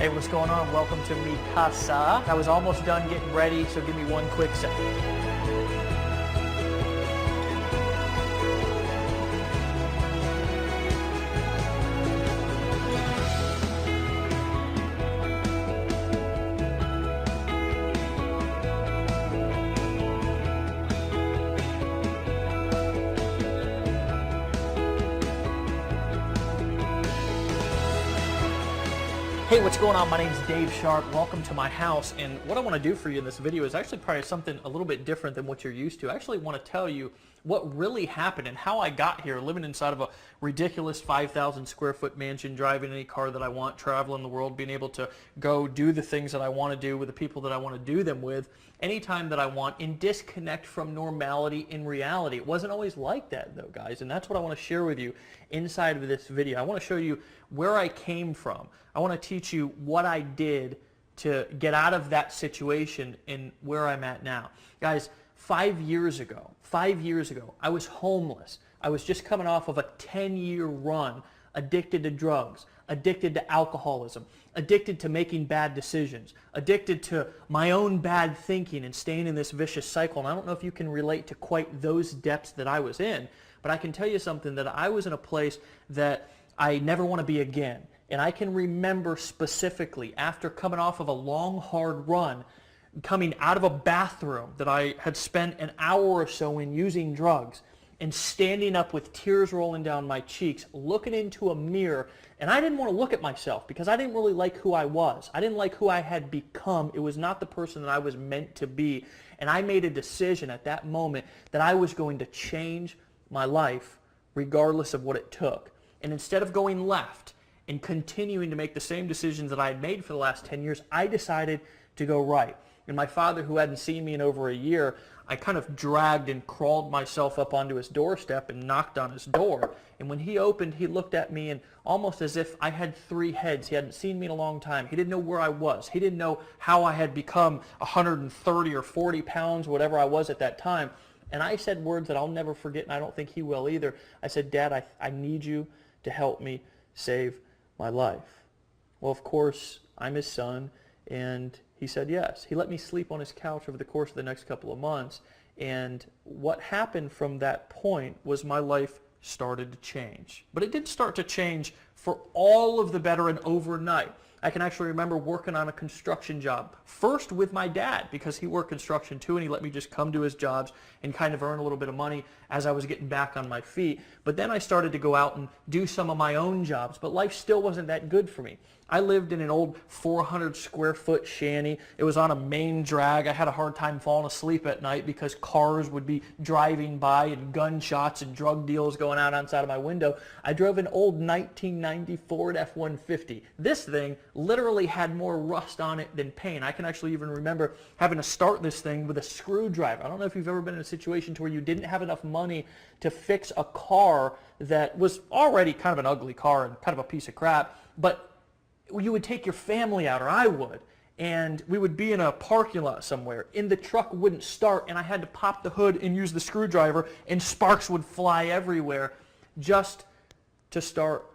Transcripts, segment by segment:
Hey, what's going on? Welcome to Mi Casa. I was almost done getting ready, so give me one quick second. Hey, what's going on? My name's Dave Sharp. Welcome to my house, and what I want to do for you in this video is actually probably something a little bit different than what you're used to. I actually want to tell you what really happened and how I got here, living inside of a ridiculous 5,000 square foot mansion, driving any car that I want, traveling the world, being able to go do the things that I want to do with the people that I want to do them with anytime that I want, and disconnect from normality in reality. It wasn't always like that though, guys, and that's what I want to share with you inside of this video. I want to show you where I came from. I want to teach you what I did to get out of that situation and where I'm at now. Guys, 5 years ago, I was homeless. I was just coming off of a 10-year run, addicted to drugs, addicted to alcoholism, addicted to making bad decisions, addicted to my own bad thinking and staying in this vicious cycle. And I don't know if you can relate to quite those depths that I was in, but I can tell you something, that I was in a place that I never want to be again. And I can remember specifically, after coming off of a long, hard run, coming out of a bathroom that I had spent an hour or so in using drugs, and standing up with tears rolling down my cheeks, looking into a mirror, and I didn't want to look at myself because I didn't really like who I was. I didn't like who I had become. It was not the person that I was meant to be. And I made a decision at that moment that I was going to change my life regardless of what it took. And instead of going left and continuing to make the same decisions that I had made for the last 10 years, I decided to go right. And my father, who hadn't seen me in over a year, I kind of dragged and crawled myself up onto his doorstep and knocked on his door. And when he opened, he looked at me and almost as if I had three heads. He hadn't seen me in a long time. He didn't know where I was. He didn't know how I had become 130 or 40 pounds, whatever I was at that time. And I said words that I'll never forget, and I don't think he will either. I said, "Dad, I need you to help me save my life." Well, of course, I'm his son, and he said yes. He let me sleep on his couch over the course of the next couple of months, and what happened from that point was my life started to change. But it didn't start to change for all of the better and overnight. I can actually remember working on a construction job, first with my dad, because he worked construction too, and he let me just come to his jobs and kind of earn a little bit of money as I was getting back on my feet. But then I started to go out and do some of my own jobs, but life still wasn't that good for me. I lived in an old 400 square foot shanty. It was on a main drag. I had a hard time falling asleep at night because cars would be driving by and gunshots and drug deals going out outside of my window. I drove an old 1990 Ford F-150. This thing literally had more rust on it than paint. I can actually even remember having to start this thing with a screwdriver. I don't know if you've ever been in a situation to where you didn't have enough money to fix a car that was already kind of an ugly car and kind of a piece of crap, but you would take your family out, or I would, and we would be in a parking lot somewhere, and the truck wouldn't start, and I had to pop the hood and use the screwdriver, and sparks would fly everywhere just to start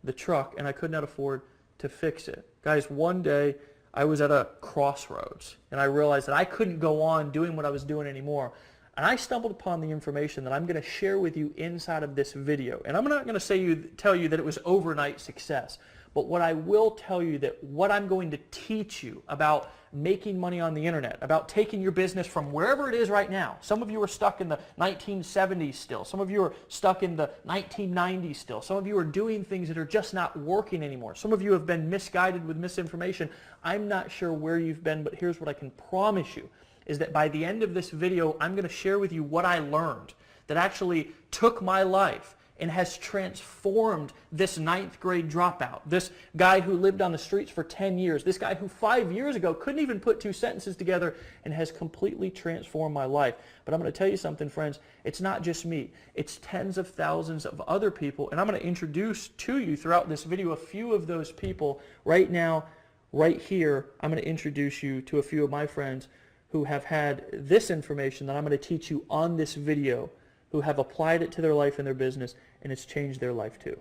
the truck, and I could not afford to fix it. Guys, one day I was at a crossroads, and I realized that I couldn't go on doing what I was doing anymore. And I stumbled upon the information that I'm going to share with you inside of this video. And I'm not going to tell you that it was overnight success. But what I will tell you, that what I'm going to teach you about making money on the internet, about taking your business from wherever it is right now. Some of you are stuck in the 1970s still. Some of you are stuck in the 1990s still. Some of you are doing things that are just not working anymore. Some of you have been misguided with misinformation. I'm not sure where you've been, but here's what I can promise you, is that by the end of this video, I'm going to share with you what I learned that actually took my life and has transformed this 9th grade dropout, this guy who lived on the streets for 10 years, this guy who 5 years ago couldn't even put two sentences together, and has completely transformed my life. But I'm going to tell you something, friends, it's not just me. It's tens of thousands of other people, and I'm going to introduce to you throughout this video a few of those people. Right now, right here, I'm going to introduce you to a few of my friends who have had this information that I'm going to teach you on this video, who have applied it to their life and their business, and it's changed their life too.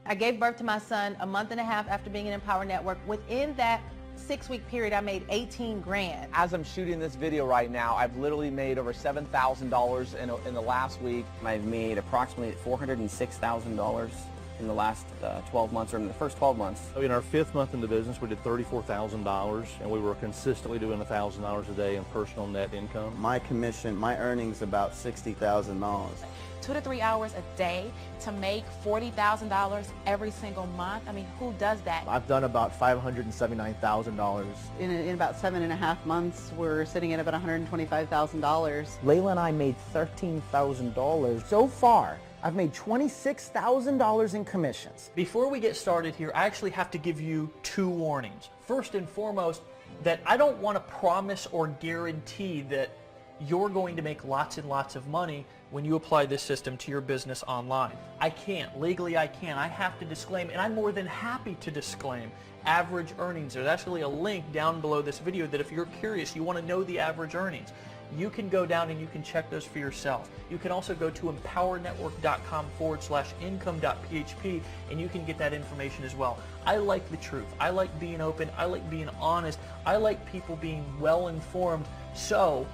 I gave birth to my son a month and a half after being in Empower Network. Within that 6-week period, I made 18 grand. As I'm shooting this video right now, I've literally made over $7,000 in the last week. I've made approximately $406,000 in the last 12 months, or in the first 12 months. In our 5th month in the business, we did $34,000, and we were consistently doing $1,000 a day in personal net income. My commission, my earnings about $60,000. 2 to 3 hours a day to make $40,000 every single month. I mean, who does that? I've done about $579,000. In about 7.5 months, we're sitting at about $125,000. Layla and I made $13,000. So far, I've made $26,000 in commissions. Before we get started here, I actually have to give you 2 warnings. First and foremost, that I don't want to promise or guarantee that you're going to make lots and lots of money when you apply this system to your business online. I can't. Legally, I can't. I have to disclaim, and I'm more than happy to disclaim, average earnings. There's actually a link down below this video that if you're curious, you want to know the average earnings, you can go down and you can check those for yourself. You can also go to empowernetwork.com/income.php and you can get that information as well. I like the truth. I like being open. I like being honest. I like people being well informed so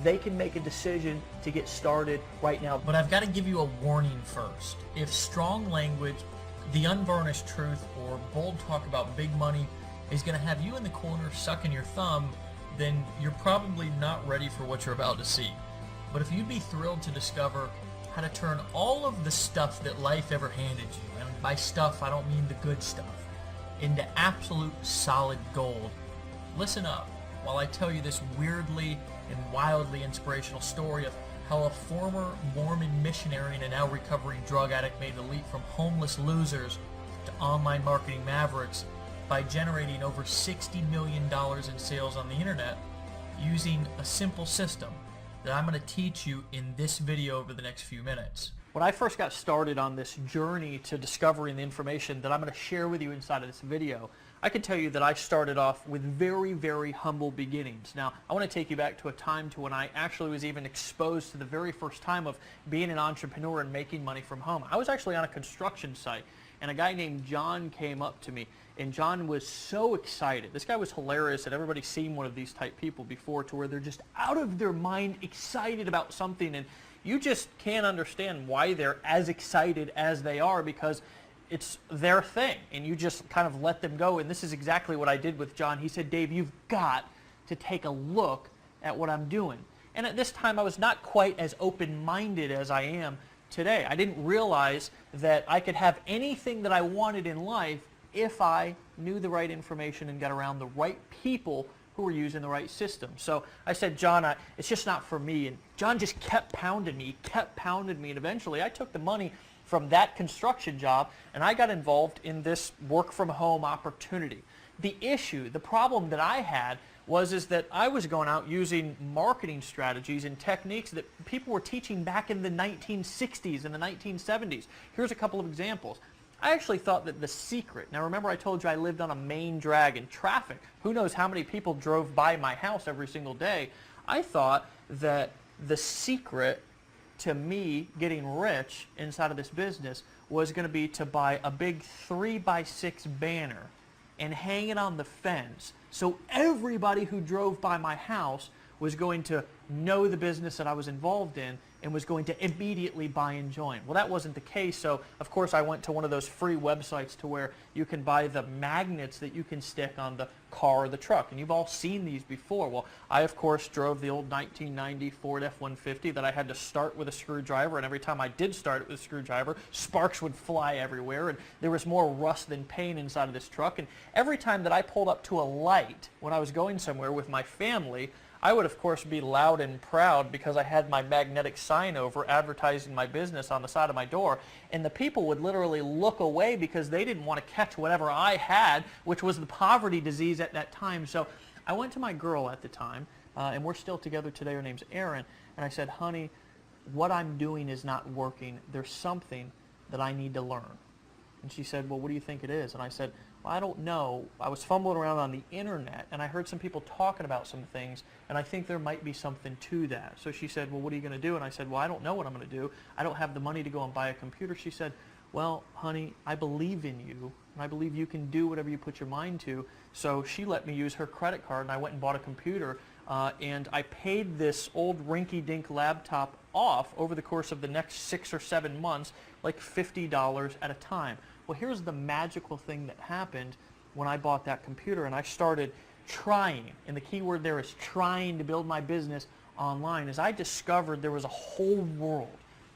they can make a decision to get started right now. But I've got to give you a warning first. If strong language, the unvarnished truth, or bold talk about big money is going to have you in the corner sucking your thumb, then you're probably not ready for what you're about to see. But if you'd be thrilled to discover how to turn all of the stuff that life ever handed you, and by stuff I don't mean the good stuff, into absolute solid gold, listen up while I tell you this weirdly and wildly inspirational story of how a former Mormon missionary and a now recovering drug addict made the leap from homeless losers to online marketing mavericks by generating over $60 million in sales on the internet using a simple system that I'm going to teach you in this video over the next few minutes. When I first got started on this journey to discovering the information that I'm going to share with you inside of this video, I can tell you that I started off with very, very humble beginnings. Now, I want to take you back to a time to when I actually was even exposed to the very first time of being an entrepreneur and making money from home. I was actually on a construction site, and a guy named John came up to me, and John was so excited. This guy was hilarious, and everybody's seen one of these type people before, to where they're just out of their mind excited about something, and you just can't understand why they're as excited as they are, because it's their thing, and you just kind of let them go. And this is exactly what I did with John. He said, "Dave, you've got to take a look at what I'm doing." And at this time, I was not quite as open-minded as I am today. I didn't realize that I could have anything that I wanted in life if I knew the right information and got around the right people who were using the right system. So I said, "John, it's just not for me." And John just kept pounding me, and eventually I took the money from that construction job and I got involved in this work from home opportunity. The problem that I had is that I was going out using marketing strategies and techniques that people were teaching back in the 1960s and the 1970s. Here's a couple of examples. I actually thought that the secret, now remember I told you I lived on a main drag in traffic. Who knows how many people drove by my house every single day. I thought that the secret to me getting rich inside of this business was going to be to buy a big 3x6 banner and hang it on the fence so everybody who drove by my house was going to know the business that I was involved in and was going to immediately buy and join. Well, that wasn't the case, so of course I went to one of those free websites to where you can buy the magnets that you can stick on the car or the truck, and you've all seen these before. Well, I of course drove the old 1990 Ford F-150 that I had to start with a screwdriver, and every time I did start it with a screwdriver, sparks would fly everywhere, and there was more rust than paint inside of this truck. And every time that I pulled up to a light when I was going somewhere with my family, I would, of course, be loud and proud because I had my magnetic sign over advertising my business on the side of my door, and the people would literally look away because they didn't want to catch whatever I had, which was the poverty disease at that time. So I went to my girl at the time, and we're still together today. Her name's Erin, and I said, "Honey, what I'm doing is not working. There's something that I need to learn." And she said, "Well, what do you think it is?" And I said, "Well, I don't know. I was fumbling around on the internet and I heard some people talking about some things, and I think there might be something to that." So she said, "Well, what are you going to do?" And I said, "Well, I don't know what I'm going to do. I don't have the money to go and buy a computer." She said, well, honey, I believe in you, and I believe you can do whatever you put your mind to. So she let me use her credit card, and I went and bought a computer, and I paid this old rinky-dink laptop off over the course of the next 6 or 7 months, like $50 at a time. Well, here's the magical thing that happened when I bought that computer, and I started trying, and the key word there is trying to build my business online, as I discovered there was a whole world.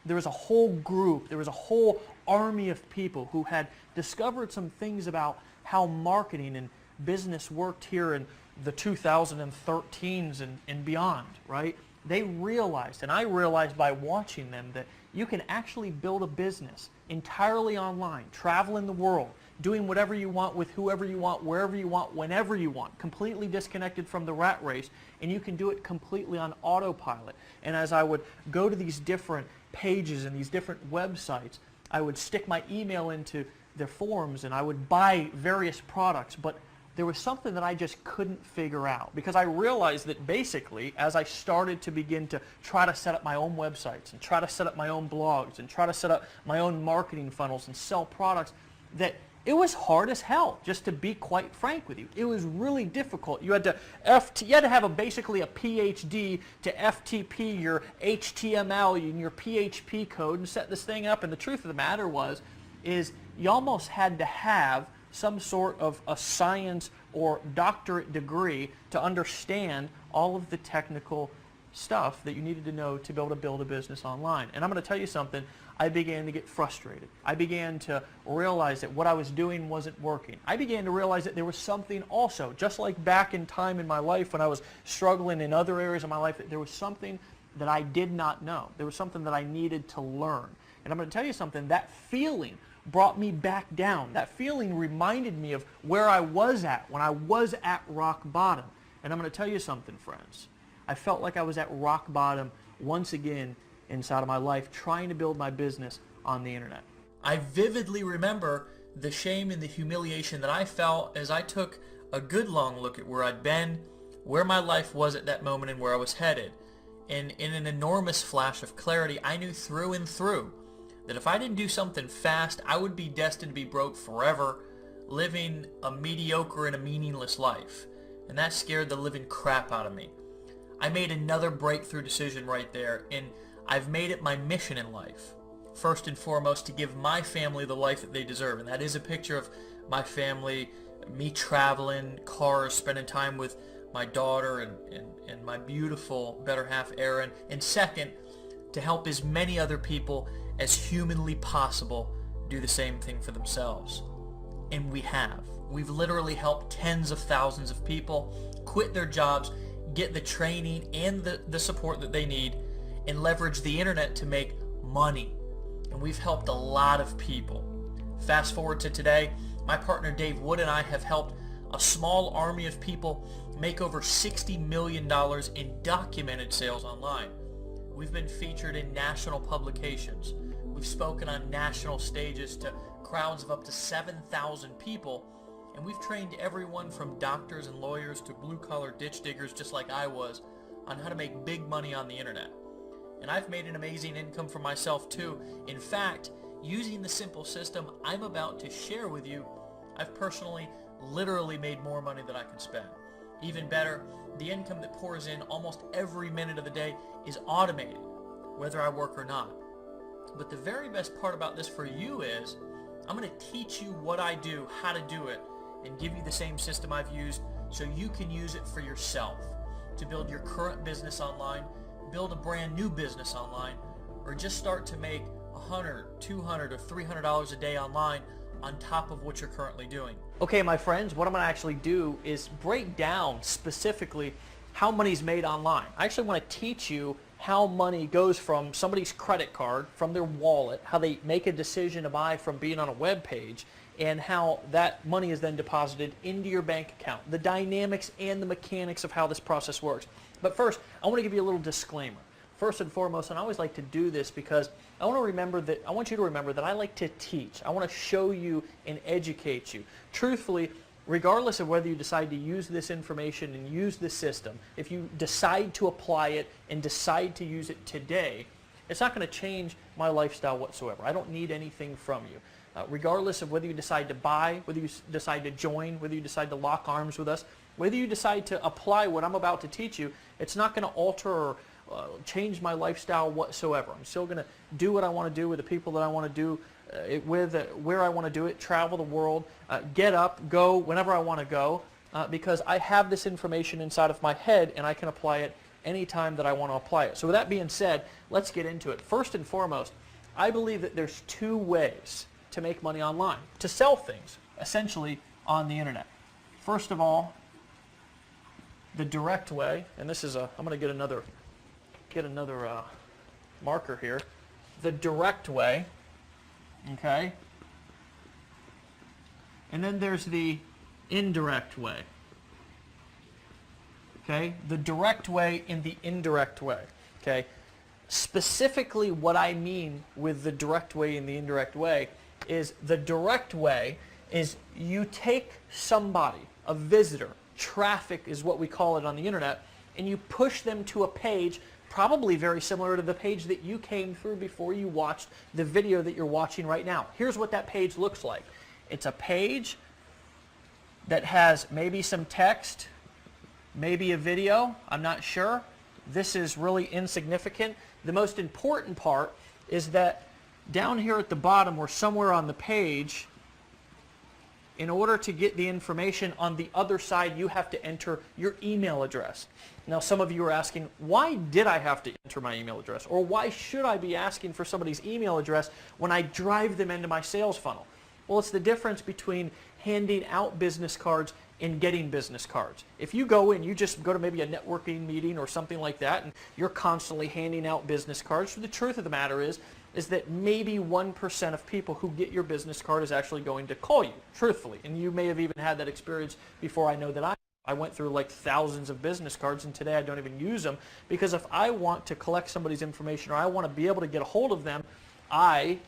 There was a whole group, there was a whole army of people who had discovered some things about how marketing and business worked here in the 2013s and beyond, right? They realized, and I realized by watching them, that you can actually build a business entirely online, traveling the world, doing whatever you want with whoever you want, wherever you want, whenever you want, completely disconnected from the rat race, and you can do it completely on autopilot. And as I would go to these different pages and these different websites, I would stick my email into their forums and I would buy various products, but there was something that I just couldn't figure out, because I realized that basically as I started to begin to try to set up my own websites and try to set up my own blogs and try to set up my own marketing funnels and sell products, that it was hard as hell, just to be quite frank with you. It was really difficult. You had to have basically a PhD to FTP your HTML and your PHP code and set this thing up. And the truth of the matter is you almost had to have some sort of a science or doctorate degree to understand all of the technical stuff that you needed to know to be able to build a business online. And I'm going to tell you something, I began to get frustrated. I began to realize that what I was doing wasn't working. I began to realize that there was something also, just like back in time in my life when I was struggling in other areas of my life, that there was something that I did not know. There was something that I needed to learn. And I'm going to tell you something, that feeling brought me back down. That feeling reminded me of where I was at when I was at rock bottom. And I'm going to tell you something, friends. I felt like I was at rock bottom once again inside of my life, trying to build my business on the internet. I vividly remember the shame and the humiliation that I felt as I took a good long look at where I'd been, where my life was at that moment, and where I was headed. And in an enormous flash of clarity, I knew through and through that if I didn't do something fast, I would be destined to be broke forever, living a mediocre and a meaningless life. And that scared the living crap out of me. I made another breakthrough decision right there, and I've made it my mission in life, first and foremost, to give my family the life that they deserve. And that is a picture of my family, me traveling, cars, spending time with my daughter and my beautiful better half, Erin. And second, to help as many other people as humanly possible do the same thing for themselves. And we have. We've literally helped tens of thousands of people quit their jobs, get the training and the support that they need, and leverage the internet to make money. And we've helped a lot of people. Fast forward to today, my partner Dave Wood and I have helped a small army of people make over $60 million in documented sales online. We've been featured in national publications. We've spoken on national stages to crowds of up to 7,000 people. And we've trained everyone from doctors and lawyers to blue-collar ditch diggers just like I was on how to make big money on the internet. And I've made an amazing income for myself too. In fact, using the simple system I'm about to share with you, I've personally literally made more money than I can spend. Even better, the income that pours in almost every minute of the day is automated, whether I work or not. But the very best part about this for you is I'm going to teach you what I do, how to do it, and give you the same system I've used so you can use it for yourself to build your current business online, build a brand new business online, or just start to make $100, $200, or $300 a day online on top of what you're currently doing. Okay, my friends, what I'm going to actually do is break down specifically how money's made online. I actually want to teach you how money goes from somebody's credit card, from their wallet, how they make a decision to buy from being on a web page, and how that money is then deposited into your bank account, the dynamics and the mechanics of how this process works. But first, I want to give you a little disclaimer. First and foremost, and I always like to do this because I want you to remember that I like to teach. I want to show you and educate you. Truthfully, regardless of whether you decide to use this information and use this system, if you decide to apply it and decide to use it today, It's not going to change my lifestyle whatsoever. I don't need anything from you. Regardless of whether you decide to buy, whether you decide to join, whether you decide to lock arms with us, whether you decide to apply what I'm about to teach you, it's not going to alter or change my lifestyle whatsoever. I'm still going to do what I want to do with the people that I want to do it with, where I want to do it, travel the world, get up, go whenever I want to go, because I have this information inside of my head and I can apply it anytime that I want to apply it. So with that being said, let's get into it. First and foremost, I believe that there's two ways to make money online, to sell things, essentially, on the internet. First of all, the direct way, and this is I'm going to get another marker here. The direct way, okay? And then there's the indirect way. Okay? The direct way and the indirect way. Okay? Specifically what I mean with the direct way and the indirect way is the direct way is you take somebody, a visitor, traffic is what we call it on the internet, and you push them to a page probably very similar to the page that you came through before you watched the video that you're watching right now. Here's what that page looks like. It's a page that has maybe some text, maybe a video, I'm not sure. This is really insignificant. The most important part is that down here at the bottom or somewhere on the page, in order to get the information on the other side, you have to enter your email address. Now, some of you are asking, why did I have to enter my email address? Or why should I be asking for somebody's email address when I drive them into my sales funnel? Well, it's the difference between handing out business cards and getting business cards. If you go in, you just go to maybe a networking meeting or something like that, and you're constantly handing out business cards, so the truth of the matter is that maybe 1% of people who get your business card is actually going to call you, truthfully. And you may have even had that experience before. I know that I went through like thousands of business cards, and today I don't even use them, because if I want to collect somebody's information or I want to be able to get a hold of them, I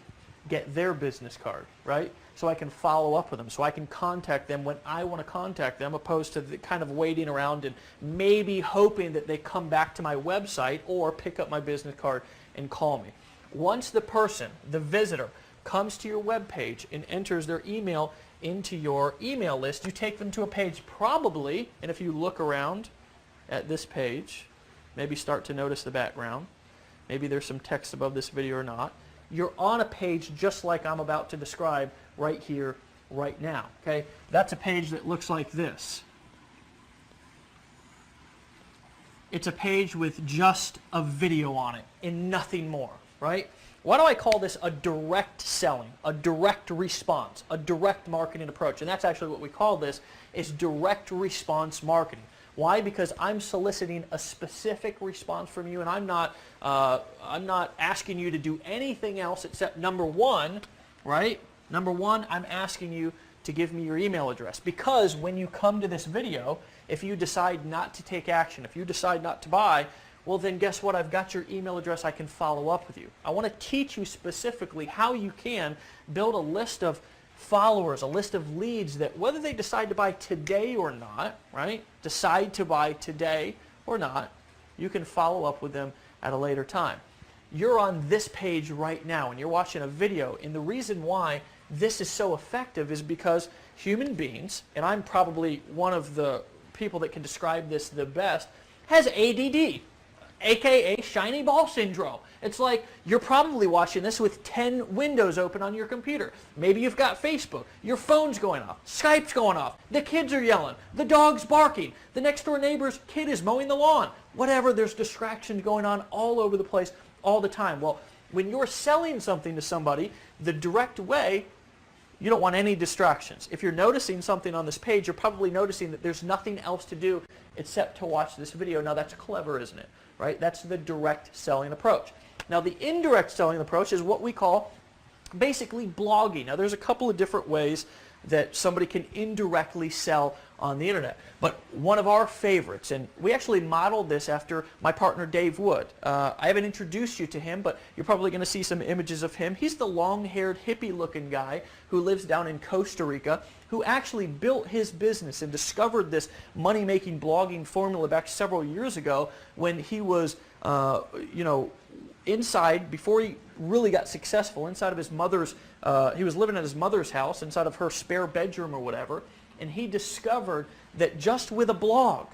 get their business card, right? So I can follow up with them, so I can contact them when I want to contact them, opposed to the kind of waiting around and maybe hoping that they come back to my website or pick up my business card and call me. Once the person, the visitor, comes to your web page and enters their email into your email list, you take them to a page probably, and if you look around at this page, maybe start to notice the background, maybe there's some text above this video or not, you're on a page just like I'm about to describe right here, right now. Okay? That's a page that looks like this. It's a page with just a video on it and nothing more, right? Why do I call this a direct selling, a direct response, a direct marketing approach? And that's actually what we call this, is direct response marketing. Why? Because I'm soliciting a specific response from you, and I'm not asking you to do anything else except number one, right? Number one, I'm asking you to give me your email address, because when you come to this video, if you decide not to take action, if you decide not to buy, well then guess what? I've got your email address. I can follow up with you. I want to teach you specifically how you can build a list of followers, a list of leads that whether they decide to buy today or not, right? Decide to buy today or not, you can follow up with them at a later time. You're on this page right now and you're watching a video, and the reason why this is so effective is because human beings, and I'm probably one of the people that can describe this the best, has ADD. AKA shiny ball syndrome. It's like you're probably watching this with 10 windows open on your computer. Maybe you've got Facebook, your phone's going off, Skype's going off, the kids are yelling, the dog's barking, the next door neighbor's kid is mowing the lawn. Whatever, there's distractions going on all over the place all the time. Well, when you're selling something to somebody the direct way, you don't want any distractions. If you're noticing something on this page, you're probably noticing that there's nothing else to do except to watch this video. Now that's clever, isn't it? Right? That's the direct selling approach. Now the indirect selling approach is what we call basically blogging. Now there's a couple of different ways that somebody can indirectly sell on the internet. But one of our favorites, and we actually modeled this after my partner Dave Wood. I haven't introduced you to him, but you're probably going to see some images of him. He's the long-haired, hippie-looking guy who lives down in Costa Rica, who actually built his business and discovered this money-making blogging formula back several years ago when he was, inside, before he really got successful, inside of his mother's, he was living at his mother's house, inside of her spare bedroom or whatever, and he discovered that just with a blog,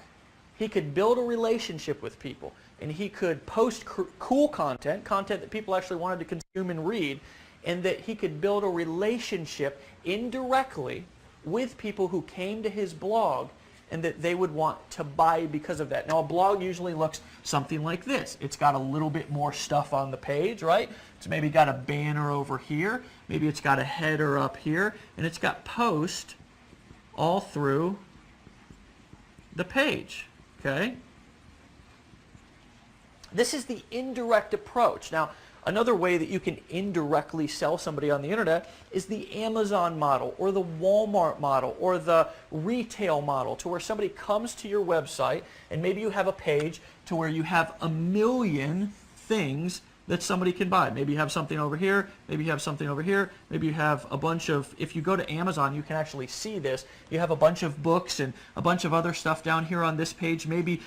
he could build a relationship with people, and he could post cool content that people actually wanted to consume and read, and that he could build a relationship indirectly with people who came to his blog and that they would want to buy because of that. Now, a blog usually looks something like this. It's got a little bit more stuff on the page, right? It's maybe got a banner over here. Maybe it's got a header up here. And it's got post all through the page, okay? This is the indirect approach. Now, another way that you can indirectly sell somebody on the internet is the Amazon model or the Walmart model or the retail model, to where somebody comes to your website and maybe you have a page to where you have 1 million things that somebody can buy. Maybe you have something over here, maybe you have something over here, maybe you have a bunch of, if you go to Amazon, you can actually see this. You have a bunch of books and a bunch of other stuff down here on this page. Maybe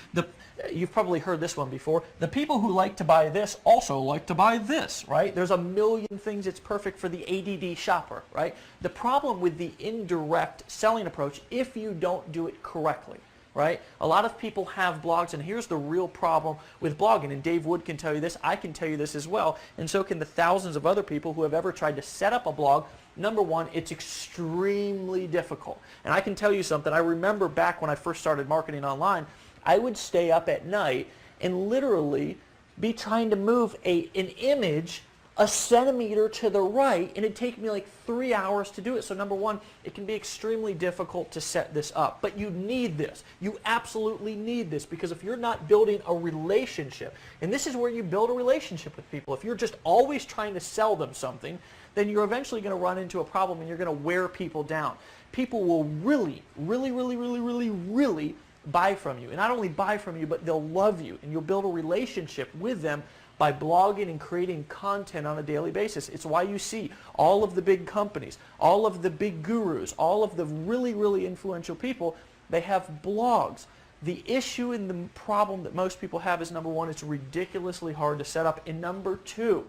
you've probably heard this one before. The people who like to buy this also like to buy this, right? There's 1 million things. It's perfect for the ADD shopper, right? The problem with the indirect selling approach, if you don't do it correctly, right? A lot of people have blogs, and here's the real problem with blogging, and Dave Wood can tell you this, I can tell you this as well, and so can the thousands of other people who have ever tried to set up a blog. Number one, it's extremely difficult. And I can tell you something, I remember back when I first started marketing online, I would stay up at night and literally be trying to move an image 1 centimeter to the right, and it'd take me like 3 hours to do it. So number one, it can be extremely difficult to set this up, but you need this. You absolutely need this, because if you're not building a relationship, and this is where you build a relationship with people, if you're just always trying to sell them something, then you're eventually going to run into a problem and you're going to wear people down. People will really buy from you, and not only buy from you, but they'll love you, and you'll build a relationship with them by blogging and creating content on a daily basis. It's why you see all of the big companies, all of the big gurus, all of the really influential people, they have blogs. The issue and the problem that most people have is, number one, it's ridiculously hard to set up, and number two,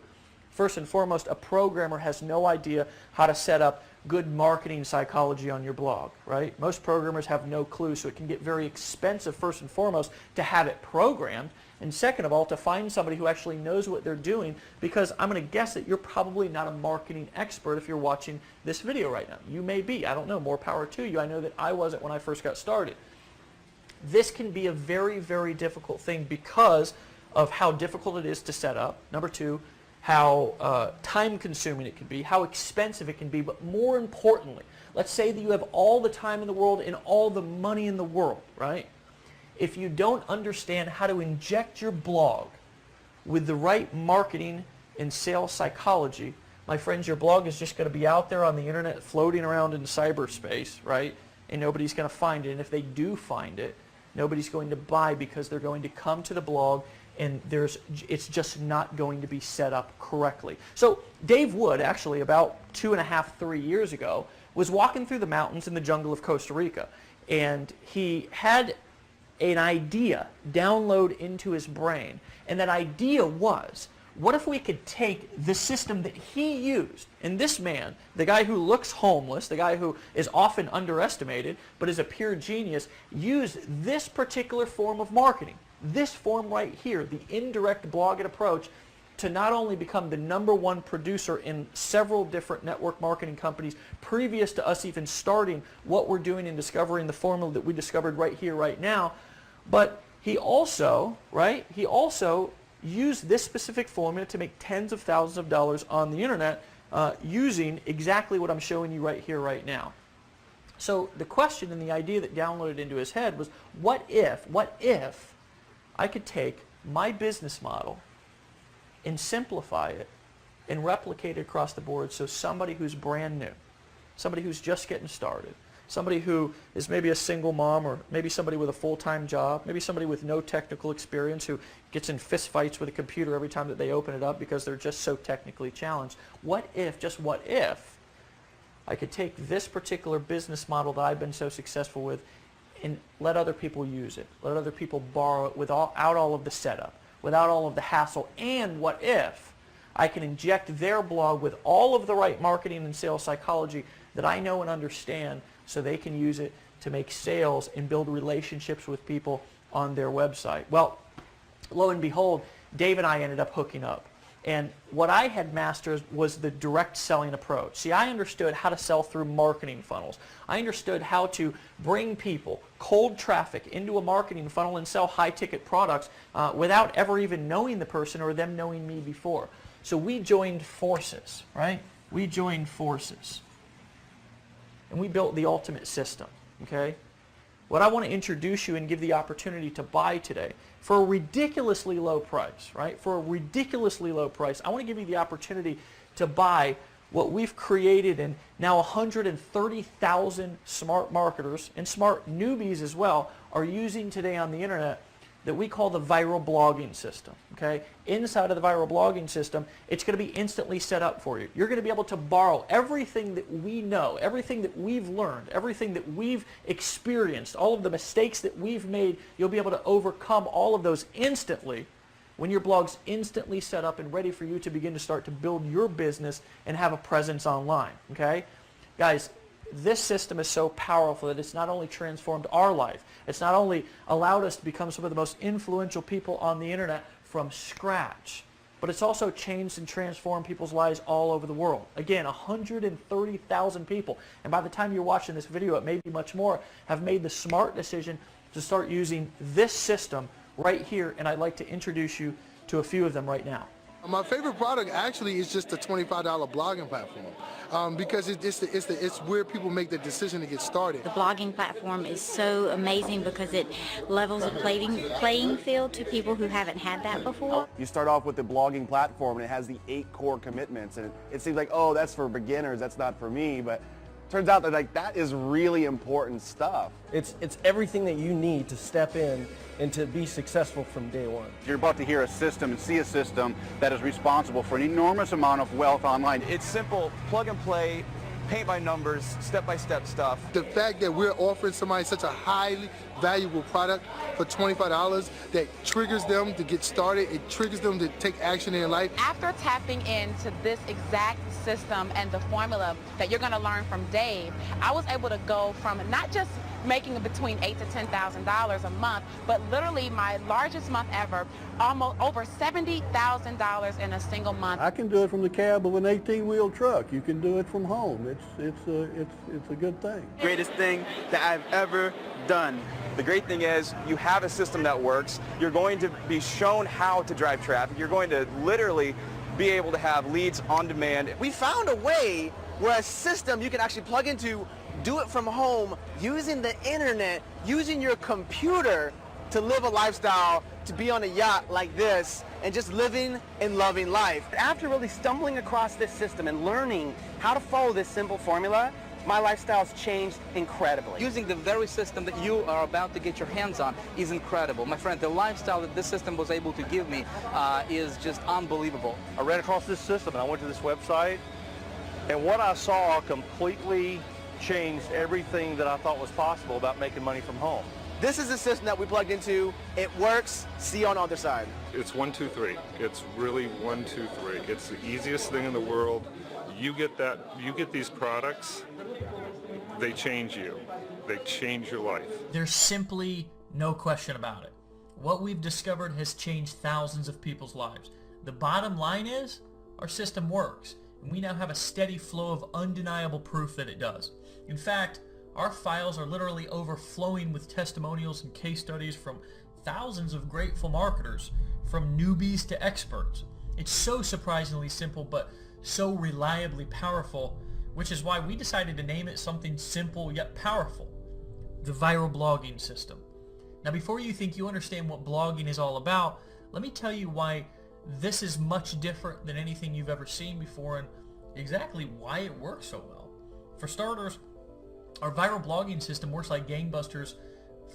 first and foremost, a programmer has no idea how to set up good marketing psychology on your blog, right? Most programmers have no clue, so it can get very expensive, first and foremost, to have it programmed, and second of all, to find somebody who actually knows what they're doing, because I'm going to guess that you're probably not a marketing expert if you're watching this video right now. You may be, I don't know, more power to you. I know that I wasn't when I first got started. This can be a very difficult thing because of how difficult it is to set up. Number two, how time-consuming it can be, how expensive it can be, but more importantly, let's say that you have all the time in the world and all the money in the world, right? If you don't understand how to inject your blog with the right marketing and sales psychology, my friends, your blog is just going to be out there on the internet floating around in cyberspace, right? And nobody's going to find it, and if they do find it, nobody's going to buy, because they're going to come to the blog and it's just not going to be set up correctly. So Dave Wood, actually about 2.5, 3 years ago, was walking through the mountains in the jungle of Costa Rica, and he had an idea download into his brain, and that idea was, what if we could take the system that he used, and this man, the guy who looks homeless, the guy who is often underestimated but is a pure genius, use this particular form of marketing, this form right here, the indirect blogging approach, to not only become the #1 producer in several different network marketing companies previous to us even starting what we're doing and discovering the formula that we discovered right here, right now, but he also, used this specific formula to make tens of thousands of dollars on the internet using exactly what I'm showing you right here, right now. So the question and the idea that downloaded into his head was, what if I could take my business model and simplify it and replicate it across the board, so somebody who's brand new, somebody who's just getting started, somebody who is maybe a single mom, or maybe somebody with a full-time job, maybe somebody with no technical experience who gets in fist fights with a computer every time that they open it up because they're just so technically challenged. What if, just what if, I could take this particular business model that I've been so successful with and let other people use it, let other people borrow it without all of the setup, without all of the hassle? And what if I can inject their blog with all of the right marketing and sales psychology that I know and understand, so they can use it to make sales and build relationships with people on their website? Well, lo and behold, Dave and I ended up hooking up. And what I had mastered was the direct selling approach. See, I understood how to sell through marketing funnels. I understood how to bring people, cold traffic, into a marketing funnel and sell high-ticket products without ever even knowing the person or them knowing me before. So we joined forces, right? We joined forces. And we built the ultimate system, okay? What I want to introduce you and give the opportunity to buy today for a ridiculously low price, right? For a ridiculously low price, I want to give you the opportunity to buy what we've created, and now 130,000 smart marketers and smart newbies as well are using today on the internet, that we call the viral blogging system, okay? Inside of the viral blogging system, it's going to be instantly set up for you. You're going to be able to borrow everything that we know, everything that we've learned, everything that we've experienced, all of the mistakes that we've made. You'll be able to overcome all of those instantly when your blog's instantly set up and ready for you to begin to start to build your business and have a presence online, okay? Guys, this system is so powerful that it's not only transformed our life, it's not only allowed us to become some of the most influential people on the internet from scratch, but it's also changed and transformed people's lives all over the world. Again, 130,000 people, and by the time you're watching this video, it may be much more, have made the smart decision to start using this system right here, and I'd like to introduce you to a few of them right now. My favorite product actually is just the $25 blogging platform, because it's where people make the decision to get started. The blogging platform is so amazing because it levels a playing field to people who haven't had that before. You start off with the blogging platform and it has the 8 core commitments, and it seems like, oh, that's for beginners, that's not for me, but turns out that that is really important stuff. It's everything that you need to step in and to be successful from day one. You're about to hear a system and see a system that is responsible for an enormous amount of wealth online. It's simple, plug and play, paint by numbers, step-by-step stuff. The fact that we're offering somebody such a highly valuable product for $25 that triggers them to get started, it triggers them to take action in their life. After tapping into this exact system and the formula that you're going to learn from Dave, I was able to go from not just making between $8,000 to $10,000 a month, but literally my largest month ever, almost over $70,000 in a single month. I can do it from the cab of an 18-wheel truck. You can do it from home. It's a good thing. Greatest thing that I've ever done. The great thing is you have a system that works. You're going to be shown how to drive traffic. You're going to literally be able to have leads on demand. We found a way where a system you can actually plug into, do it from home, using the internet, using your computer to live a lifestyle, to be on a yacht like this, and just living and loving life. After really stumbling across this system and learning how to follow this simple formula, my lifestyle's changed incredibly. Using the very system that you are about to get your hands on is incredible. My friend, the lifestyle that this system was able to give me is just unbelievable. I ran across this system and I went to this website, and what I saw completely changed everything that I thought was possible about making money from home. This is the system that we plugged into. It works. See you on the other side. It's 1, 2, 3. It's really 1, 2, 3. It's the easiest thing in the world. You get these products, they change you. They change your life. There's simply no question about it. What we've discovered has changed thousands of people's lives. The bottom line is, our system works, and we now have a steady flow of undeniable proof that it does. In fact, our files are literally overflowing with testimonials and case studies from thousands of grateful marketers, from newbies to experts. It's so surprisingly simple, but so reliably powerful, which is why we decided to name it something simple yet powerful: the viral blogging system. Now, before you think you understand what blogging is all about, let me tell you why this is much different than anything you've ever seen before, and exactly why it works so well. For starters, our viral blogging system works like gangbusters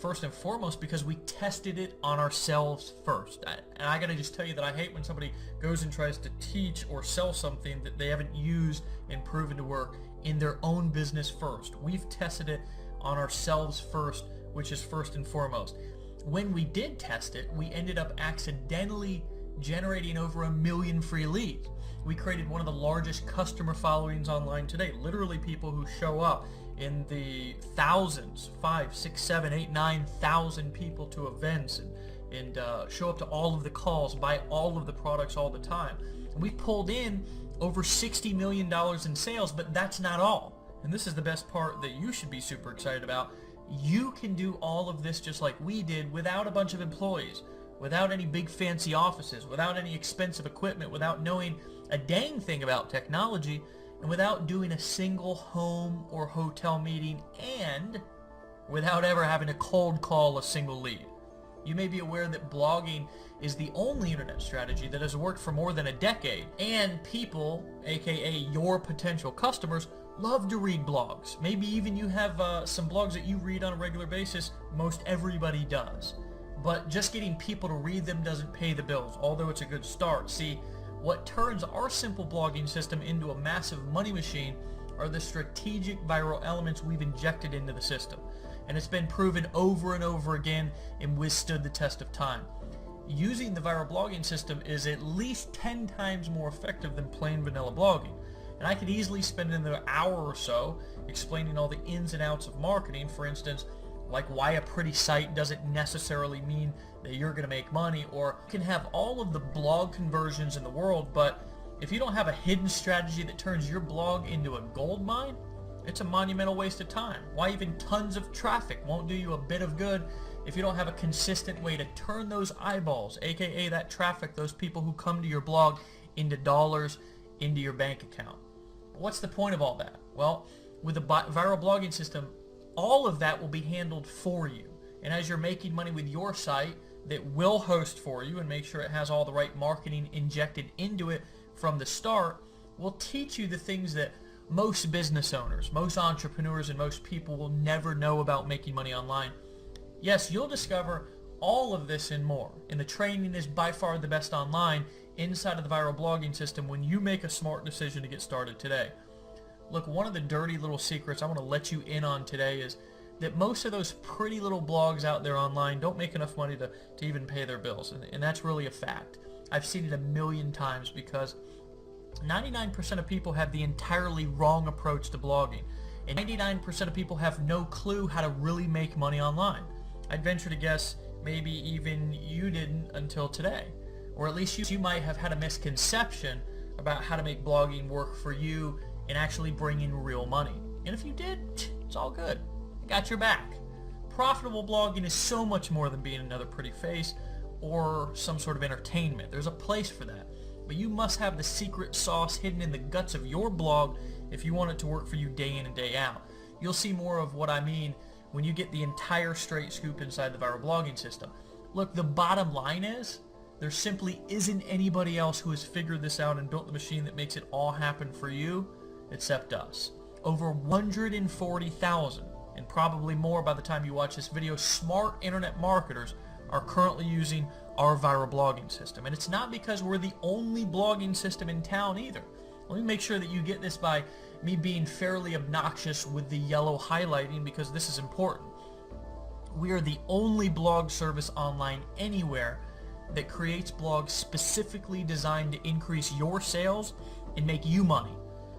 first and foremost because we tested it on ourselves first. And I gotta just tell you that I hate when somebody goes and tries to teach or sell something that they haven't used and proven to work in their own business first. We've tested it on ourselves first, which is first and foremost. when we did test it, we ended up accidentally generating over 1 million free leads. We created one of the largest customer followings online today. Literally people who show up in the thousands, 5, 6, 7, 8, 9,000 people to events and show up to all of the calls, buy all of the products all the time. And we pulled in over $60 million in sales, but that's not all. And this is the best part that you should be super excited about. You can do all of this just like we did without a bunch of employees, without any big fancy offices, without any expensive equipment, without knowing a dang thing about technology, and without doing a single home or hotel meeting, and without ever having to cold call a single lead. You may be aware that blogging is the only internet strategy that has worked for more than a decade, and people, aka your potential customers, love to read blogs. Maybe even you have some blogs that you read on a regular basis. Most everybody does. But just getting people to read them doesn't pay the bills, although it's a good start. See, what turns our simple blogging system into a massive money machine are the strategic viral elements we've injected into the system. And it's been proven over and over again and withstood the test of time. Using the viral blogging system is at least 10 times more effective than plain vanilla blogging. And I could easily spend another hour or so explaining all the ins and outs of marketing, for instance, like why a pretty site doesn't necessarily mean that you're going to make money, or you can have all of the blog conversions in the world, but if you don't have a hidden strategy that turns your blog into a gold mine, it's a monumental waste of time. Why even tons of traffic won't do you a bit of good if you don't have a consistent way to turn those eyeballs, aka that traffic, those people who come to your blog, into dollars, into your bank account. What's the point of all that? Well, with the viral blogging system, all of that will be handled for you. And as you're making money with your site that will host for you and make sure it has all the right marketing injected into it from the start, we'll teach you the things that most business owners, most entrepreneurs, and most people will never know about making money online. Yes, you'll discover all of this and more. And the training is by far the best online inside of the viral blogging system when you make a smart decision to get started today. Look, one of the dirty little secrets I want to let you in on today is that most of those pretty little blogs out there online don't make enough money to even pay their bills. And that's really a fact. I've seen it 1,000,000 times because 99% of people have the entirely wrong approach to blogging. And 99% of people have no clue how to really make money online. I'd venture to guess maybe even you didn't until today. Or at least you might have had a misconception about how to make blogging work for you and actually bring in real money. And if you did, it's all good. I got your back. Profitable blogging is so much more than being another pretty face or some sort of entertainment. There's a place for that. But you must have the secret sauce hidden in the guts of your blog if you want it to work for you day in and day out. You'll see more of what I mean when you get the entire straight scoop inside the viral blogging system. Look, the bottom line is there simply isn't anybody else who has figured this out and built the machine that makes it all happen for you except us. Over 140,000, and probably more by the time you watch this video, smart internet marketers are currently using our viral blogging system. And it's not because we're the only blogging system in town either. Let me make sure that you get this by me being fairly obnoxious with the yellow highlighting, because this is important. We are the only blog service online anywhere that creates blogs specifically designed to increase your sales and make you money.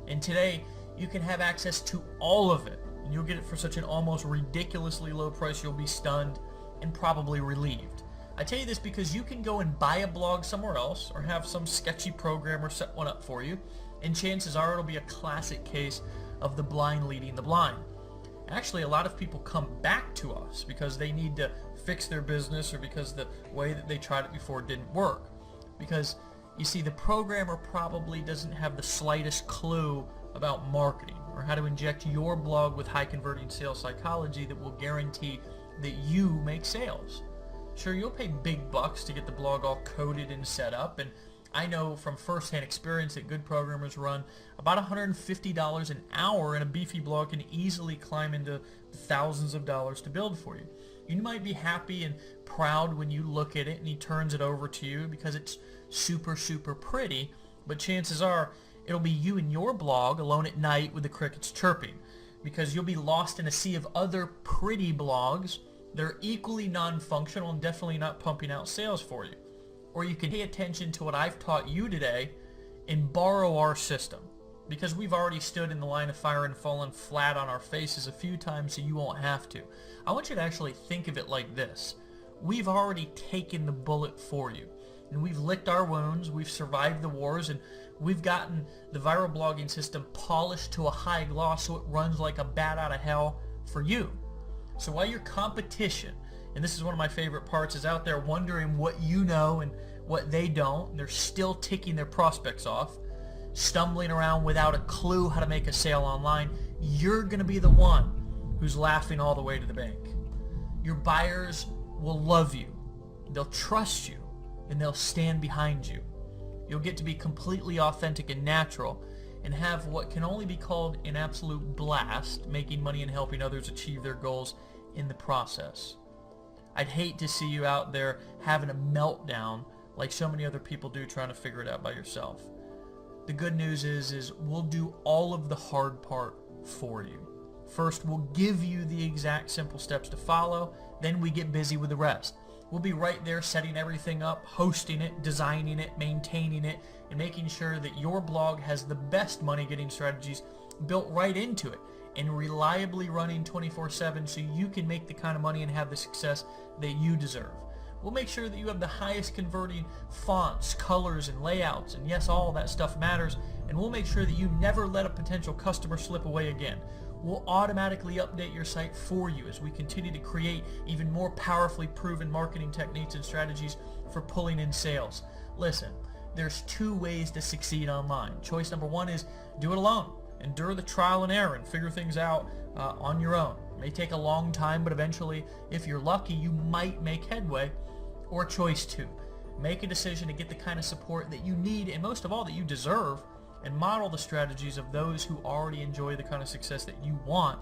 And today, you can have access to all of it. And you'll get it for such an almost ridiculously low price, you'll be stunned and probably relieved. I tell you this because you can go and buy a blog somewhere else or have some sketchy programmer set one up for you, and chances are it'll be a classic case of the blind leading the blind. Actually, a lot of people come back to us because they need to fix their business or because the way that they tried it before didn't work. Because, you see, the programmer probably doesn't have the slightest clue about marketing or how to inject your blog with high converting sales psychology that will guarantee that you make sales. Sure, you'll pay big bucks to get the blog all coded and set up, and I know from first-hand experience that good programmers run about $150 an hour, and a beefy blog can easily climb into thousands of dollars to build for you. You might be happy and proud when you look at it and he turns it over to you because it's super, super pretty, but chances are it'll be you and your blog alone at night with the crickets chirping, because you'll be lost in a sea of other pretty blogs They're equally non-functional and definitely not pumping out sales for you. Or you can pay attention to what I've taught you today and borrow our system, because we've already stood in the line of fire and fallen flat on our faces a few times, so you won't have to. I want you to actually think of it like this. We've already taken the bullet for you, and we've licked our wounds, we've survived the wars, and we've gotten the viral blogging system polished to a high gloss so it runs like a bat out of hell for you. So while your competition, and this is one of my favorite parts, is out there wondering what you know and what they don't, and they're still ticking their prospects off, stumbling around without a clue how to make a sale online, you're going to be the one who's laughing all the way to the bank. Your buyers will love you, they'll trust you, and they'll stand behind you. You'll get to be completely authentic and natural and have what can only be called an absolute blast, making money and helping others achieve their goals in the process. I'd hate to see you out there having a meltdown like so many other people do trying to figure it out by yourself. The good news is we'll do all of the hard part for you. First, we'll give you the exact simple steps to follow, then we get busy with the rest. We'll be right there setting everything up, hosting it, designing it, maintaining it, and making sure that your blog has the best money-getting strategies built right into it and reliably running 24/7 so you can make the kind of money and have the success that you deserve. We'll make sure that you have the highest converting fonts, colors, and layouts, and yes, all that stuff matters, and we'll make sure that you never let a potential customer slip away again. We'll automatically update your site for you as we continue to create even more powerfully proven marketing techniques and strategies for pulling in sales. Listen, there's two ways to succeed online. Choice number one is do it alone. Endure the trial and error and figure things out on your own. It may take a long time, but eventually, if you're lucky, you might make headway. Or choice two, make a decision to get the kind of support that you need and most of all that you deserve, and model the strategies of those who already enjoy the kind of success that you want,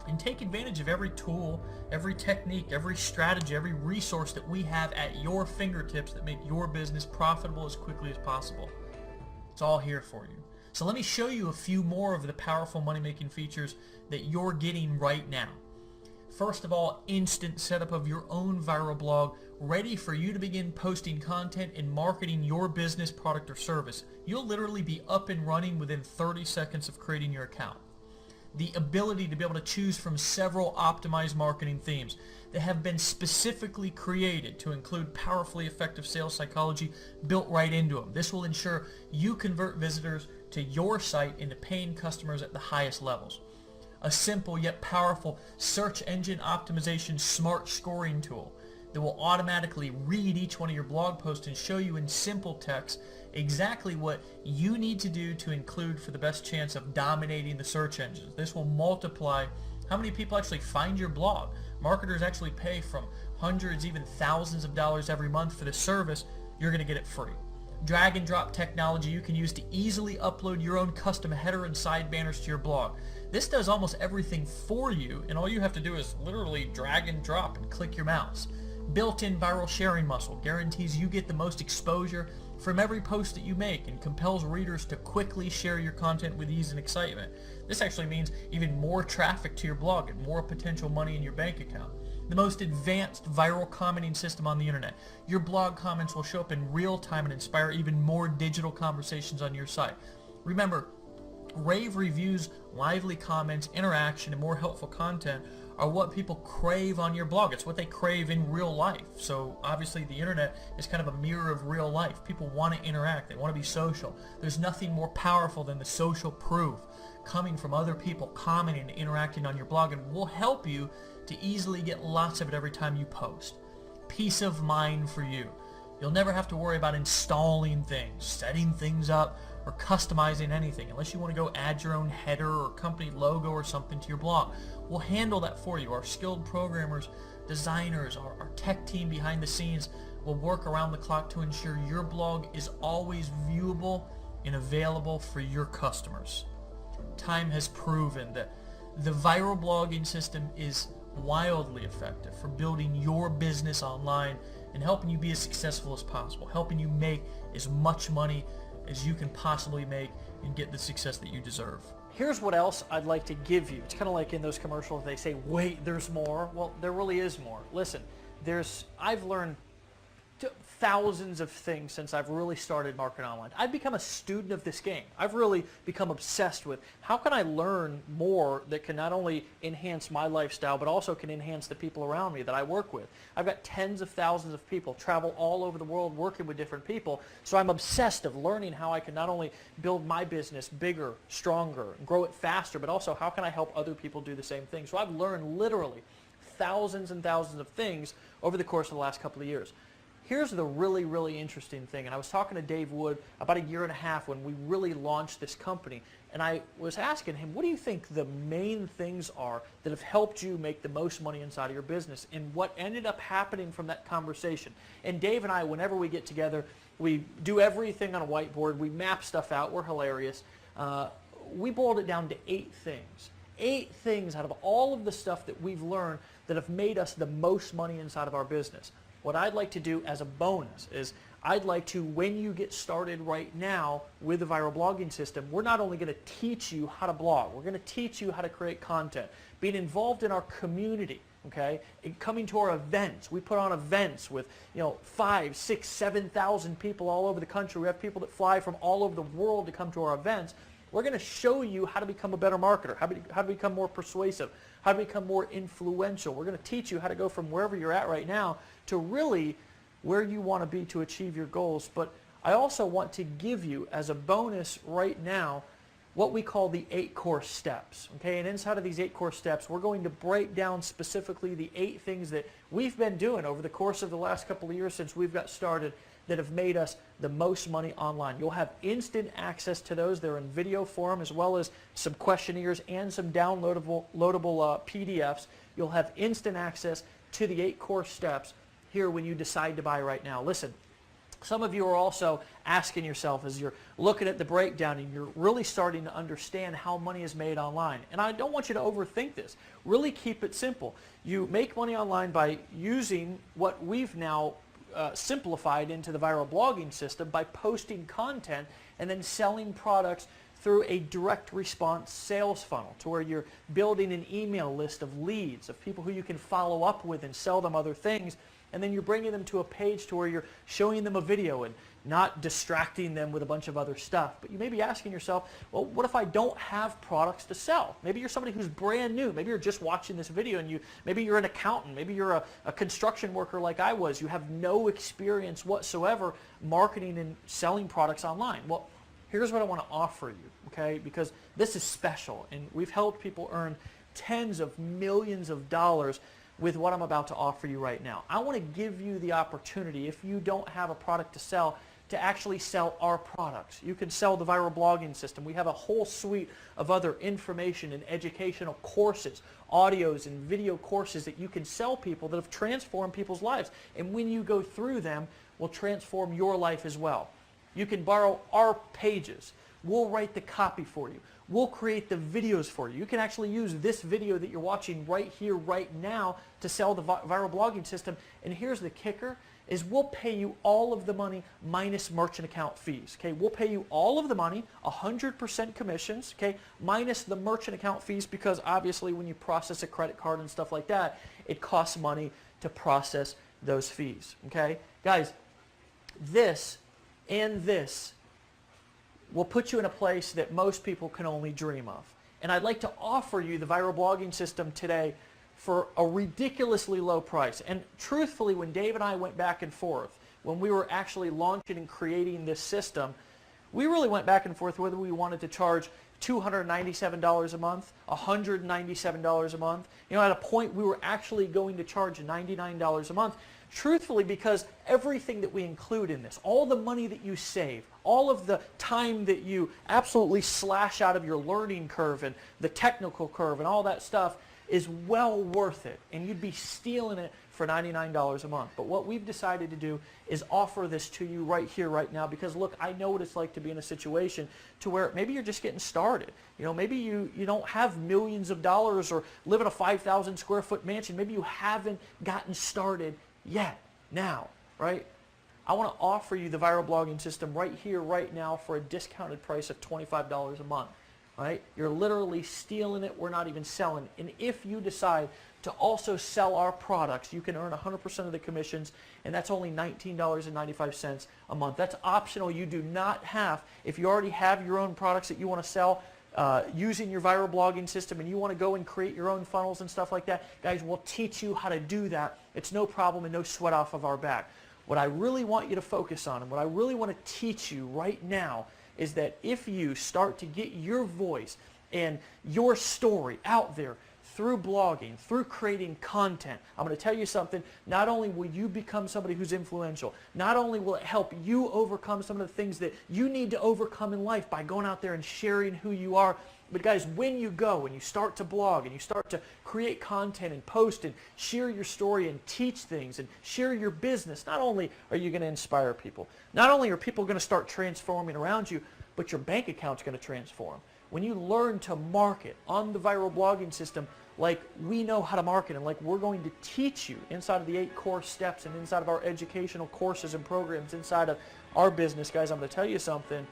and take advantage of every tool, every technique, every strategy, every resource that we have at your fingertips that make your business profitable as quickly as possible. It's all here for you. So let me show you a few more of the powerful money-making features that you're getting right now. First of all, instant setup of your own viral blog ready for you to begin posting content and marketing your business, product, or service. You'll literally be up and running within 30 seconds of creating your account. The ability to be able to choose from several optimized marketing themes that have been specifically created to include powerfully effective sales psychology built right into them. This will ensure you convert visitors to your site into paying customers at the highest levels. A simple yet powerful search engine optimization smart scoring tool that will automatically read each one of your blog posts and show you in simple text exactly what you need to do to include for the best chance of dominating the search engines. This will multiply how many people actually find your blog. Marketers actually pay from hundreds, even thousands of dollars every month for the service. You're going to get it free. Drag and drop technology you can use to easily upload your own custom header and side banners to your blog. This does almost everything for you, and all you have to do is literally drag and drop and click your mouse. Built-in viral sharing muscle guarantees you get the most exposure from every post that you make and compels readers to quickly share your content with ease and excitement. This actually means even more traffic to your blog and more potential money in your bank account. The most advanced viral commenting system on the internet. Your blog comments will show up in real time and inspire even more digital conversations on your site. Remember, rave reviews, lively comments, interaction, and more helpful content are what people crave on your blog. It's what they crave in real life. So obviously the internet is kind of a mirror of real life. People want to interact. They want to be social. There's nothing more powerful than the social proof coming from other people commenting and interacting on your blog, and will help you to easily get lots of it every time you post. Peace of mind for you. You'll never have to worry about installing things, setting things up, or customizing anything unless you want to go add your own header or company logo or something to your blog. We'll handle that for you. Our skilled programmers, designers, our tech team behind the scenes will work around the clock to ensure your blog is always viewable and available for your customers. Time has proven that the viral blogging system is wildly effective for building your business online and helping you be as successful as possible, helping you make as much money as you can possibly make and get the success that you deserve. Here's what else I'd like to give you. It's kind of like in those commercials, they say, wait, there's more. Well, there really is more. Listen, I've learned thousands of things since I've really started marketing online. I've become a student of this game. I've really become obsessed with how can I learn more that can not only enhance my lifestyle, but also can enhance the people around me that I work with. I've got tens of thousands of people travel all over the world working with different people, so I'm obsessed of learning how I can not only build my business bigger, stronger, grow it faster, but also how can I help other people do the same thing. So I've learned literally thousands and thousands of things over the course of the last couple of years. Here's the really, really interesting thing, and I was talking to Dave Wood about a year and a half when we really launched this company, and I was asking him, what do you think the main things are that have helped you make the most money inside of your business? And what ended up happening from that conversation, and Dave and I, whenever we get together, we do everything on a whiteboard, we map stuff out, we're hilarious. We boiled it down to 8 things. 8 things out of all of the stuff that we've learned that have made us the most money inside of our business. What I'd like to do as a bonus is I'd like to, when you get started right now with the viral blogging system, we're not only going to teach you how to blog, we're going to teach you how to create content, being involved in our community, okay, and coming to our events. We put on events with 5, 6, 7,000 people all over the country. We have people that fly from all over the world to come to our events. We're going to show you how to become a better marketer, how to become more persuasive, how to become more influential. We're going to teach you how to go from wherever you're at right now to really where you want to be to achieve your goals. But I also want to give you as a bonus right now what we call the 8 core steps. Okay, and inside of these 8 core steps, we're going to break down specifically the 8 things that we've been doing over the course of the last couple of years since we've got started that have made us the most money online. You'll have instant access to those. They're in video form, as well as some questionnaires and some downloadable PDFs. You'll have instant access to the 8 core steps here when you decide to buy right now. Listen, some of you are also asking yourself as you're looking at the breakdown and you're really starting to understand how money is made online. And I don't want you to overthink this. Really keep it simple. You make money online by using what we've now simplified into the viral blogging system by posting content and then selling products through a direct response sales funnel to where you're building an email list of leads, of people who you can follow up with and sell them other things, and then you're bringing them to a page to where you're showing them a video and not distracting them with a bunch of other stuff. But you may be asking yourself, well, what if I don't have products to sell? Maybe you're somebody who's brand new. Maybe you're just watching this video and maybe you're an accountant. Maybe you're a construction worker like I was. You have no experience whatsoever marketing and selling products online. Well, here's what I want to offer you, okay? Because this is special, and we've helped people earn tens of millions of dollars with what I'm about to offer you right now. I want to give you the opportunity, if you don't have a product to sell, to actually sell our products. You can sell the viral blogging system. We have a whole suite of other information and educational courses, audios and video courses that you can sell people that have transformed people's lives. And when you go through them, will transform your life as well. You can borrow our pages. We'll write the copy for you. We'll create the videos for you. You can actually use this video that you're watching right here, right now, to sell the viral blogging system. And here's the kicker, is we'll pay you all of the money minus merchant account fees. Okay, we'll pay you all of the money, 100% commissions, okay, minus the merchant account fees, because obviously when you process a credit card and stuff like that, it costs money to process those fees. Okay, guys, this and this will put you in a place that most people can only dream of. And I'd like to offer you the viral blogging system today for a ridiculously low price. And truthfully, when Dave and I went back and forth, when we were actually launching and creating this system, we really went back and forth whether we wanted to charge $297 a month, $197 a month. At a point we were actually going to charge $99 a month. Truthfully, because everything that we include in this, all the money that you save, all of the time that you absolutely slash out of your learning curve and the technical curve and all that stuff is well worth it. And you'd be stealing it for $99 a month. But what we've decided to do is offer this to you right here, right now, because look, I know what it's like to be in a situation to where maybe you're just getting started. Maybe you don't have millions of dollars or live in a 5,000 square foot mansion. Maybe you haven't gotten started yet, now, right? I want to offer you the viral blogging system right here, right now for a discounted price of $25 a month. right? You're literally stealing it. We're not even selling. And if you decide to also sell our products, you can earn 100% of the commissions, and that's only $19.95 a month. That's optional. You do not have, if you already have your own products that you want to sell using your viral blogging system and you want to go and create your own funnels and stuff like that, guys, we'll teach you how to do that. It's no problem and no sweat off of our back. What I really want you to focus on and what I really want to teach you right now is that if you start to get your voice and your story out there through blogging, through creating content, I'm going to tell you something, not only will you become somebody who's influential, not only will it help you overcome some of the things that you need to overcome in life by going out there and sharing who you are, but guys, when you go and you start to blog and you start to create content and post and share your story and teach things and share your business, not only are you going to inspire people, not only are people going to start transforming around you, but your bank account's going to transform. When you learn to market on the viral blogging system like we know how to market and like we're going to teach you inside of the 8 core steps and inside of our educational courses and programs inside of our business, guys, I'm going to tell you something.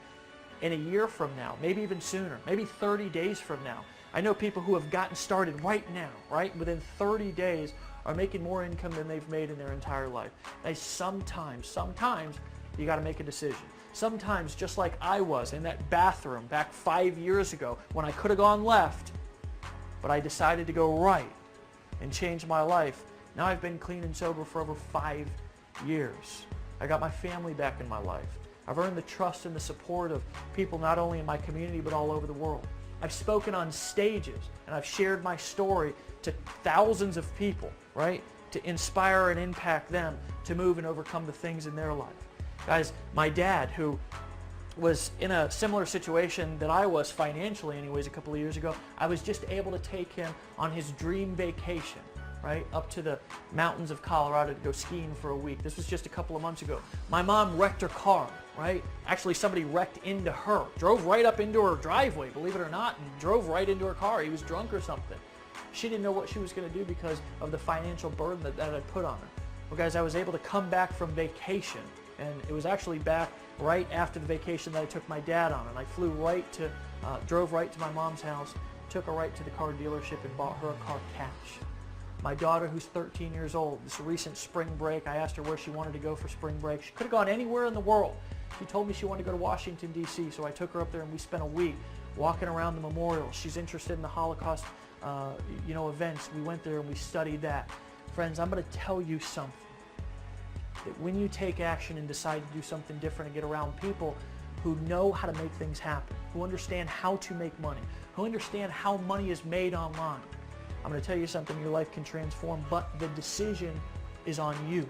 In a year from now, maybe even sooner, maybe 30 days from now, I know people who have gotten started right now, right, within 30 days are making more income than they've made in their entire life. Now, sometimes you got to make a decision. Sometimes, just like I was in that bathroom back 5 years ago when I could have gone left, but I decided to go right and change my life. Now I've been clean and sober for over 5 years. I got my family back in my life. I've earned the trust and the support of people not only in my community but all over the world. I've spoken on stages and I've shared my story to thousands of people, right? To inspire and impact them to move and overcome the things in their life. Guys, my dad, who was in a similar situation that I was financially anyways a couple of years ago, I was just able to take him on his dream vacation, right, up to the mountains of Colorado to go skiing for a week. This was just a couple of months ago. My mom wrecked her car, right? Actually, somebody wrecked into her, drove right up into her driveway, believe it or not, and drove right into her car. He was drunk or something. She didn't know what she was going to do because of the financial burden that I'd put on her. Well, guys, I was able to come back from vacation, and it was actually back right after the vacation that I took my dad on, and I flew right to, drove right to my mom's house, took her right to the car dealership and bought her a car cash. My daughter, who's 13 years old, this recent spring break, I asked her where she wanted to go for spring break. She could have gone anywhere in the world. She told me she wanted to go to Washington, D.C., so I took her up there and we spent a week walking around the memorial. She's interested in the Holocaust events. We went there and we studied that. Friends, I'm going to tell you something. That when you take action and decide to do something different and get around people who know how to make things happen, who understand how to make money, who understand how money is made online, I'm going to tell you something, your life can transform, but the decision is on you.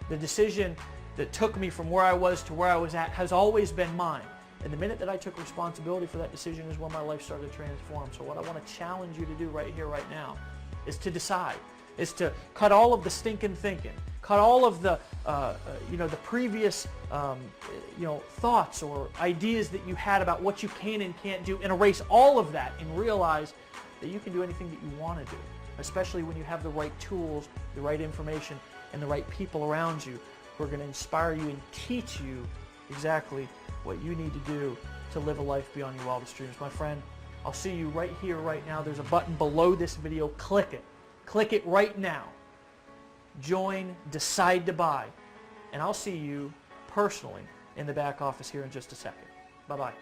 The decision that took me from where I was to where I was at has always been mine. And the minute that I took responsibility for that decision is when my life started to transform. So what I want to challenge you to do right here, right now, is to decide, is to cut all of the stinking thinking, cut all of the, the previous, thoughts or ideas that you had about what you can and can't do, and erase all of that and realize that you can do anything that you want to do, especially when you have the right tools, the right information, and the right people around you who are going to inspire you and teach you exactly what you need to do to live a life beyond your wildest dreams. My friend, I'll see you right here, right now. There's a button below this video. Click it. Click it right now. Join, decide to buy, and I'll see you personally in the back office here in just a second. Bye-bye.